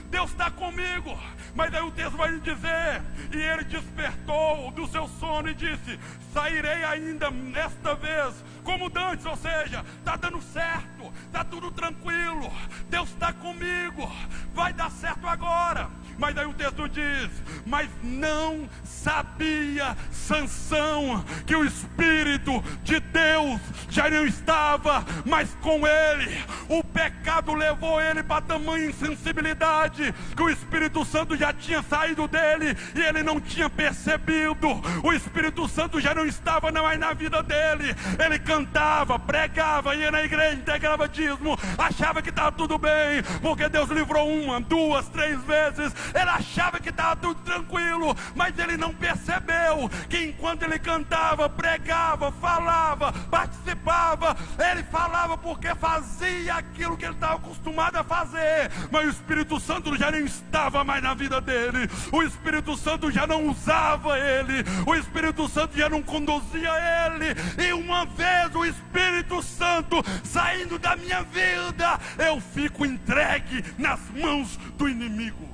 Deus está comigo. Mas aí o texto vai dizer: e ele despertou do seu sono e disse: sairei ainda esta vez como dantes. Ou seja, está dando certo, está tudo tranquilo, Deus está comigo, vai dar certo agora. Mas aí o texto diz: mas não sabia Sansão que o Espírito de Deus já não estava mais com ele. O pecado levou ele para tamanha insensibilidade que o Espírito Santo já tinha saído dele e ele não tinha percebido. O Espírito Santo já não estava mais na vida dele. Ele cantava, pregava, ia na igreja, integrava dízimo, achava que estava tudo bem, porque Deus livrou 1, 2, 3 vezes. Ele achava que estava tudo tranquilo, mas ele não percebeu que enquanto ele cantava, pregava, falava, participava, ele falava porque fazia aquilo que ele estava acostumado a fazer, mas o Espírito Santo já não estava mais na vida dele. O Espírito Santo já não usava ele, o Espírito Santo já não conduzia ele. E uma vez o Espírito Santo saindo da minha vida, eu fico entregue nas mãos do inimigo.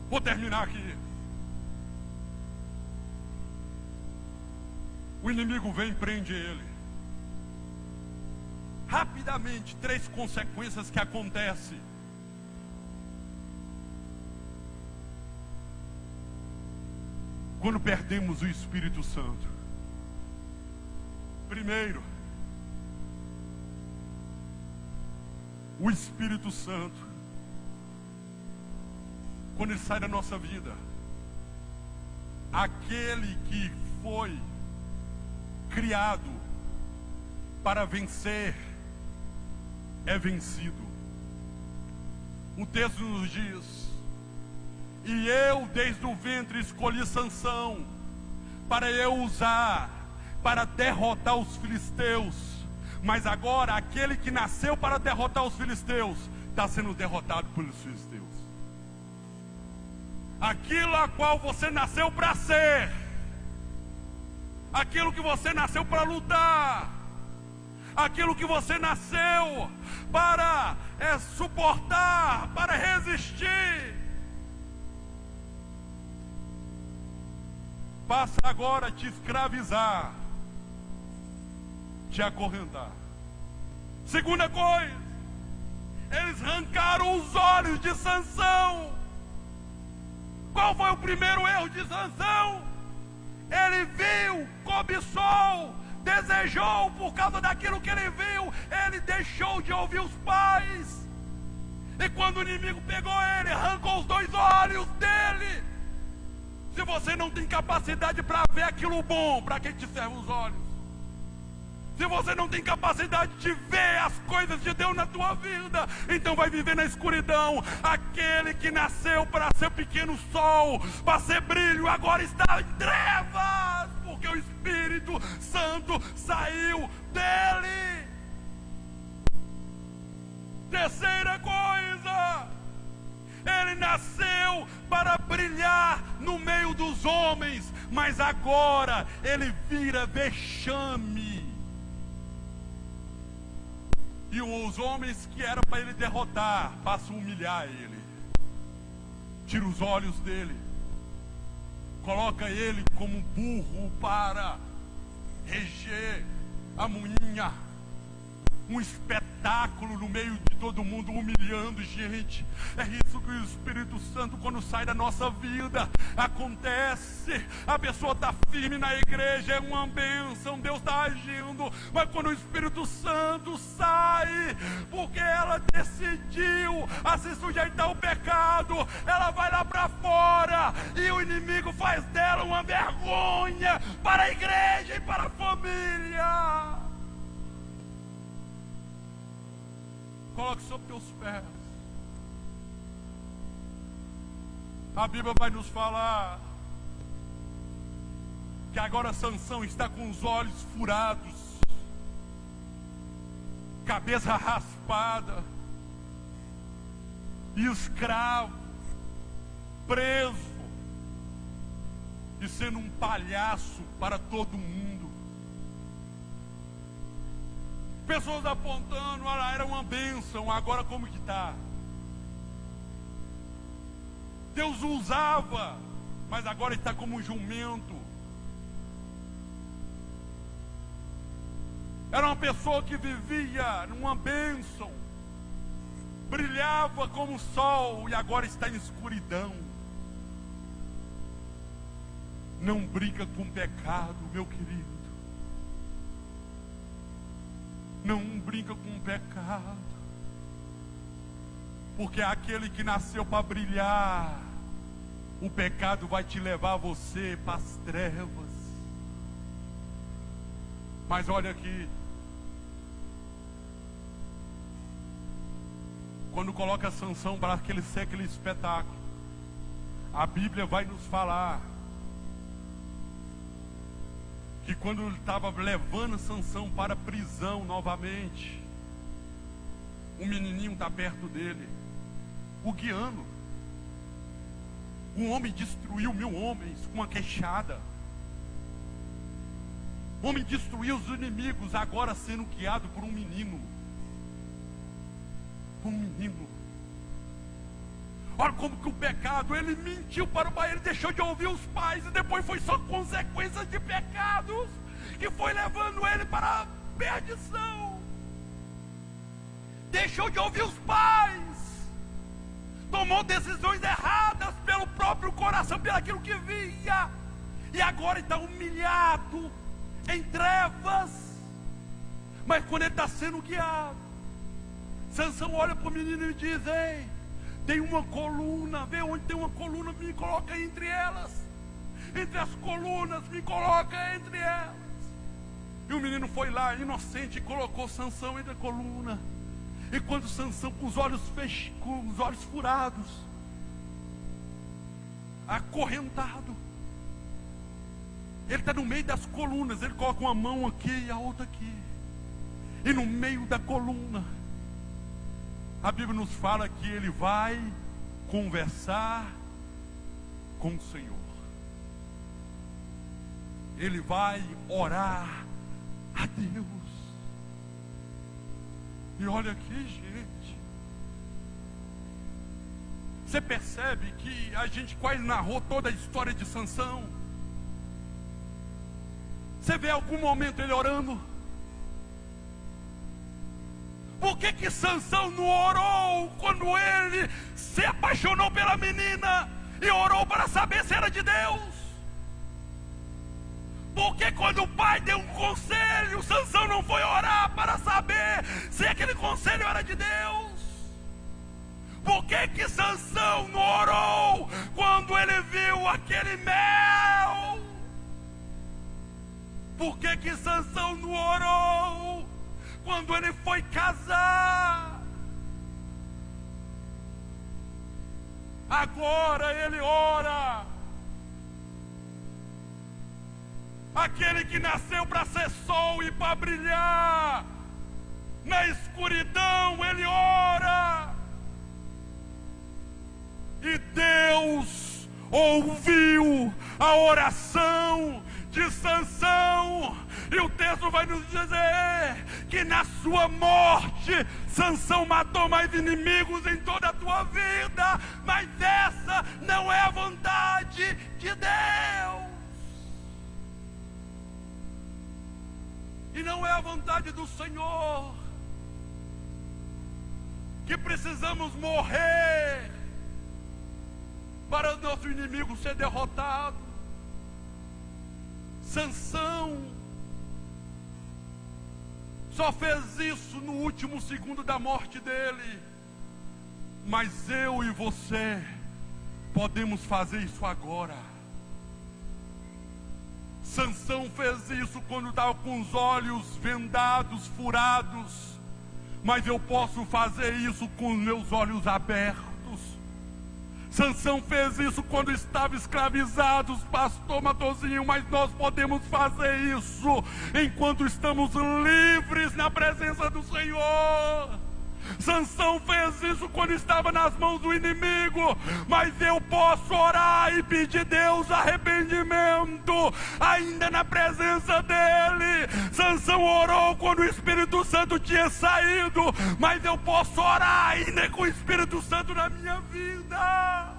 Vou terminar aqui. O inimigo vem e prende ele. Rapidamente, 3 consequências que acontecem. Quando perdemos o Espírito Santo. Primeiro, o Espírito Santo, quando ele sai da nossa vida, aquele que foi criado para vencer é vencido. O texto nos diz: e eu desde o ventre escolhi Sansão para eu usar para derrotar os filisteus. Mas agora aquele que nasceu para derrotar os filisteus está sendo derrotado pelos filisteus. Aquilo a qual você nasceu para ser, aquilo que você nasceu para lutar, aquilo que você nasceu para suportar, para resistir, passa agora a te escravizar, te acorrentar. Segunda coisa, eles arrancaram os olhos de Sansão. Qual foi o primeiro erro de Sansão? Ele viu, cobiçou, desejou. Por causa daquilo que ele viu, ele deixou de ouvir os pais. E quando o inimigo pegou ele, arrancou os 2 olhos dele. Se você não tem capacidade para ver aquilo bom, para que te servem os olhos? Se você não tem capacidade de ver as coisas de Deus na tua vida, então vai viver na escuridão. Aquele que nasceu para ser pequeno sol, para ser brilho, agora está em trevas, porque o Espírito Santo saiu dele. Terceira coisa, ele nasceu para brilhar no meio dos homens, mas agora ele vira vexame. E os homens que eram para ele derrotar, passam a humilhar ele. Tira os olhos dele, coloca ele como burro para reger a moinha, um espetáculo espetáculo no meio de todo mundo, humilhando gente. É isso que o Espírito Santo, quando sai da nossa vida, acontece. A pessoa está firme na igreja, é uma bênção, Deus está agindo. Mas quando o Espírito Santo sai, porque ela decidiu a se sujeitar ao pecado, ela vai lá para fora e o inimigo faz dela uma vergonha para a igreja e para a família. Coloque sobre teus pés. A Bíblia vai nos falar que agora Sansão está com os olhos furados, cabeça raspada, escravo, preso e sendo um palhaço para todo mundo. Pessoas apontando, olha, era uma bênção, agora como que está? Deus o usava, mas agora está como um jumento. Era uma pessoa que vivia numa bênção, brilhava como o sol e agora está em escuridão. Não brinca com o pecado, meu querido. Não brinca com o pecado, porque aquele que nasceu para brilhar, o pecado vai te levar você para as trevas. Mas olha aqui, quando coloca Sansão para aquele espetáculo, a Bíblia vai nos falar que quando ele estava levando Sansão para a prisão novamente, um menininho está perto dele, o guiando. Um homem destruiu 1000 homens com uma queixada. O homem destruiu os inimigos, agora sendo guiado por um menino. Um menino. Olha como que o pecado, ele mentiu para o pai, ele deixou de ouvir os pais, e depois foi só consequências de pecados que foi levando ele para a perdição. Deixou de ouvir os pais, tomou decisões erradas pelo próprio coração, pelo aquilo que via, e agora está humilhado, em trevas. Mas quando ele está sendo guiado, Sansão olha para o menino e diz: ei, tem uma coluna, vê onde tem uma coluna, me coloca entre elas. Entre as colunas, me coloca entre elas. E o menino foi lá, inocente, e colocou Sansão entre a coluna. E quando Sansão, com os olhos furados, acorrentado, ele está no meio das colunas, ele coloca uma mão aqui e a outra aqui. E no meio da coluna, a Bíblia nos fala que ele vai conversar com o Senhor. Ele vai orar a Deus. E olha aqui, gente, você percebe que a gente quase narrou toda a história de Sansão. Você vê algum momento ele orando? Por que Sansão não orou quando ele se apaixonou pela menina e orou para saber se era de Deus? Porque quando o pai deu um conselho, Sansão não foi orar para saber se aquele conselho era de Deus? Por que Sansão não orou quando ele viu aquele mel? Por que Sansão não orou quando ele foi casar? Agora ele ora. Aquele que nasceu para ser sol e para brilhar na escuridão, ele ora. E Deus ouviu a oração de Sansão. E o texto vai nos dizer que na sua morte Sansão matou mais inimigos em toda a tua vida. Mas essa não é a vontade de Deus. E não é a vontade do Senhor. que precisamos morrer para o nosso inimigo ser derrotado. Sansão só fez isso no último segundo da morte dele, mas eu e você podemos fazer isso agora. Sansão fez isso quando estava com os olhos vendados, furados, mas eu posso fazer isso com os meus olhos abertos. Sansão fez isso quando estava escravizado, pastor Matosinho, mas nós podemos fazer isso enquanto estamos livres na presença do Senhor. Sansão fez isso quando estava nas mãos do inimigo, mas eu posso orar e pedir a Deus arrependimento ainda na presença dele. Sansão orou quando o Espírito Santo tinha saído, mas eu posso orar ainda com o Espírito Santo na minha vida.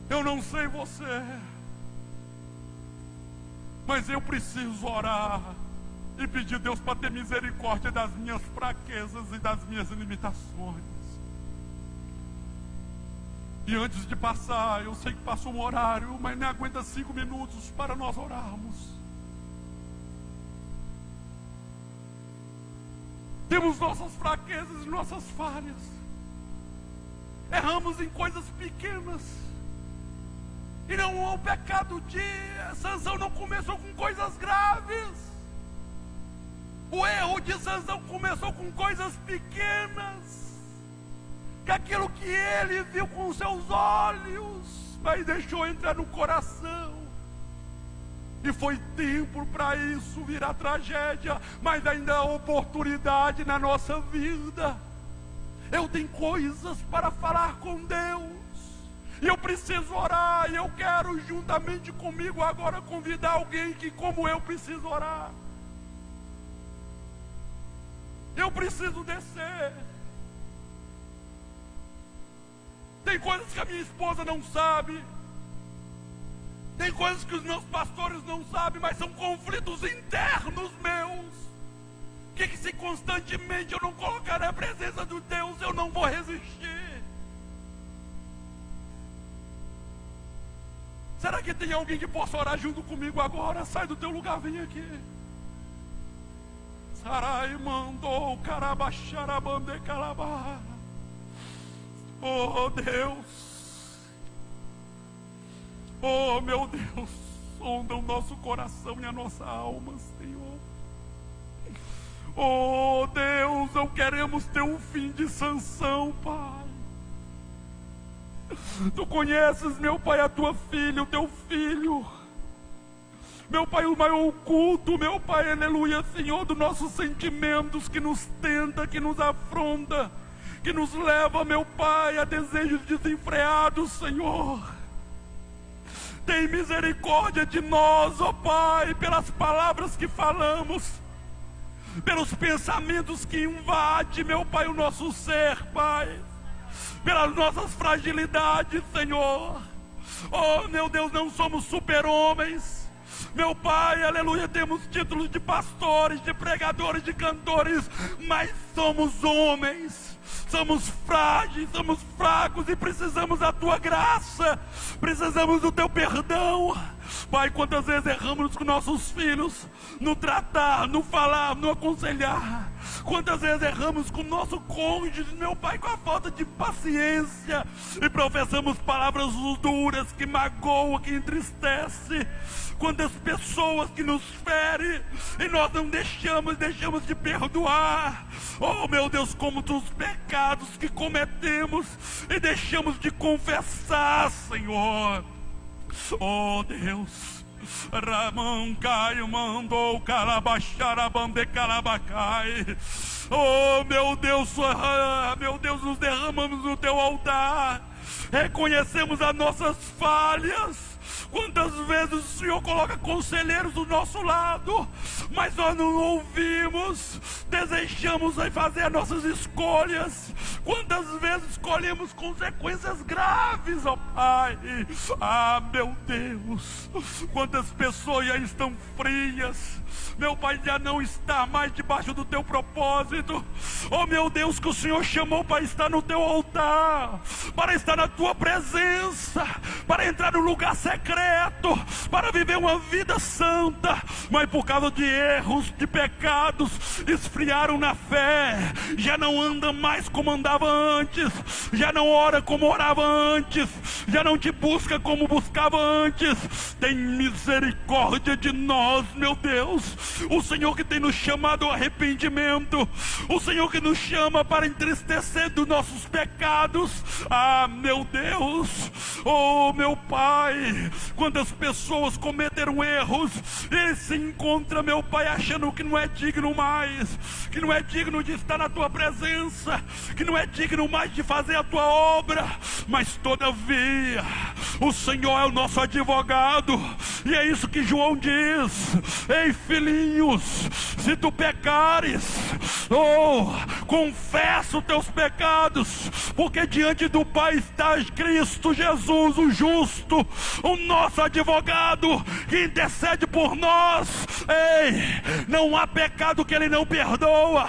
Eu não sei você, mas eu preciso orar e pedir a Deus para ter misericórdia das minhas fraquezas e das minhas limitações. E antes de passar, eu sei que passou um horário, mas nem aguenta 5 minutos para nós orarmos. Temos nossas fraquezas e nossas falhas. Erramos em coisas pequenas. E não o pecado de Sansão não começou com coisas graves. O erro de Sansão começou com coisas pequenas, que aquilo que ele viu com seus olhos, mas deixou entrar no coração, e foi tempo para isso virar tragédia, mas ainda há oportunidade na nossa vida. Eu tenho coisas para falar com Deus, e eu preciso orar, e eu quero juntamente comigo agora convidar alguém que como eu preciso orar. Eu preciso descer. Tem coisas que a minha esposa não sabe. Tem coisas que os meus pastores não sabem, mas são conflitos internos meus. Que se constantemente eu não colocar na presença de Deus, eu não vou resistir. Será que tem alguém que possa orar junto comigo agora? Sai do teu lugar, vem aqui. Sarai mandou carabaxarabande calabá. Oh Deus, oh meu Deus, sonda o nosso coração e a nossa alma, Senhor. Oh Deus, não queremos ter um fim de Sansão, Pai. Tu conheces, meu Pai, a tua filha, o teu filho. Meu Pai, o maior oculto, meu Pai, aleluia, Senhor, dos nossos sentimentos que nos tenta, que nos afronta, que nos leva, meu Pai, a desejos desenfreados, Senhor. Tem misericórdia de nós, ó Pai, pelas palavras que falamos, pelos pensamentos que invadem, meu Pai, o nosso ser, Pai, pelas nossas fragilidades, Senhor. Oh, meu Deus, não somos super-homens. Meu Pai, aleluia, temos títulos de pastores, de pregadores, de cantores, mas somos homens, somos frágeis, somos fracos e precisamos da Tua graça, precisamos do Teu perdão. Pai, quantas vezes erramos com nossos filhos, no tratar, no falar, no aconselhar. Quantas vezes erramos com o nosso cônjuge, meu Pai, com a falta de paciência, e professamos palavras duras que magoam, que entristecem. Quantas pessoas que nos ferem e nós não deixamos de perdoar. Oh meu Deus, como dos pecados que cometemos e deixamos de confessar, Senhor. Oh Deus, Ramancai mandou calabaxarabande calabacai. Oh meu Deus, nos derramamos no teu altar, reconhecemos as nossas falhas. Quantas vezes o Senhor coloca conselheiros do nosso lado, mas nós não ouvimos, desejamos fazer as nossas escolhas. Quantas vezes escolhemos consequências graves chaves, ó Pai. Ah, meu Deus, quantas pessoas já estão frias, meu Pai, já não está mais debaixo do teu propósito. Oh meu Deus, que o Senhor chamou para estar no teu altar, para estar na tua presença, para entrar no lugar secreto, para viver uma vida santa, mas por causa de erros, de pecados, esfriaram na fé, já não anda mais como andava antes, já não ora como orava antes, já não te busca como buscava antes. Tem misericórdia de nós, meu Deus. O Senhor que tem nos chamado ao arrependimento, o Senhor que nos chama para entristecer dos nossos pecados. Ah, meu Deus, oh meu Pai, quantas pessoas cometeram erros e se encontra, meu Pai, achando que não é digno mais, que não é digno de estar na tua presença, que não é digno mais de fazer a tua obra, mas todavia o Senhor é o nosso advogado, e é isso que João diz: ei filhinhos, se tu pecares, confessa os teus pecados, porque diante do Pai está Cristo Jesus, o justo, o nosso advogado, que intercede por nós. Ei, não há pecado que Ele não perdoa,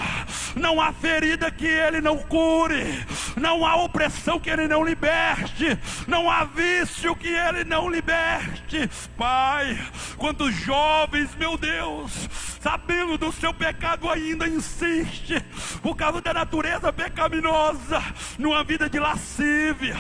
não há ferida que Ele não cure, não há opressão que Ele não liberte, não há vício que Ele não liberte. Pai, quantos jovens, meu Deus, sabendo do seu pecado ainda insiste, por causa da natureza pecaminosa, numa vida de lascívia.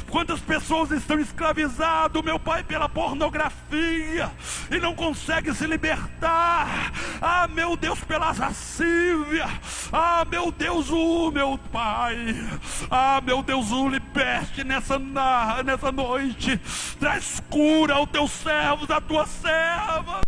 Quantas pessoas estão escravizadas, meu Pai, pela pornografia e não conseguem se libertar. Ah, meu Deus, pela lascívia. Ah, meu Deus, meu Pai. Ah, meu Deus, liberte nessa noite. Traz cura aos teus servos, à tua serva.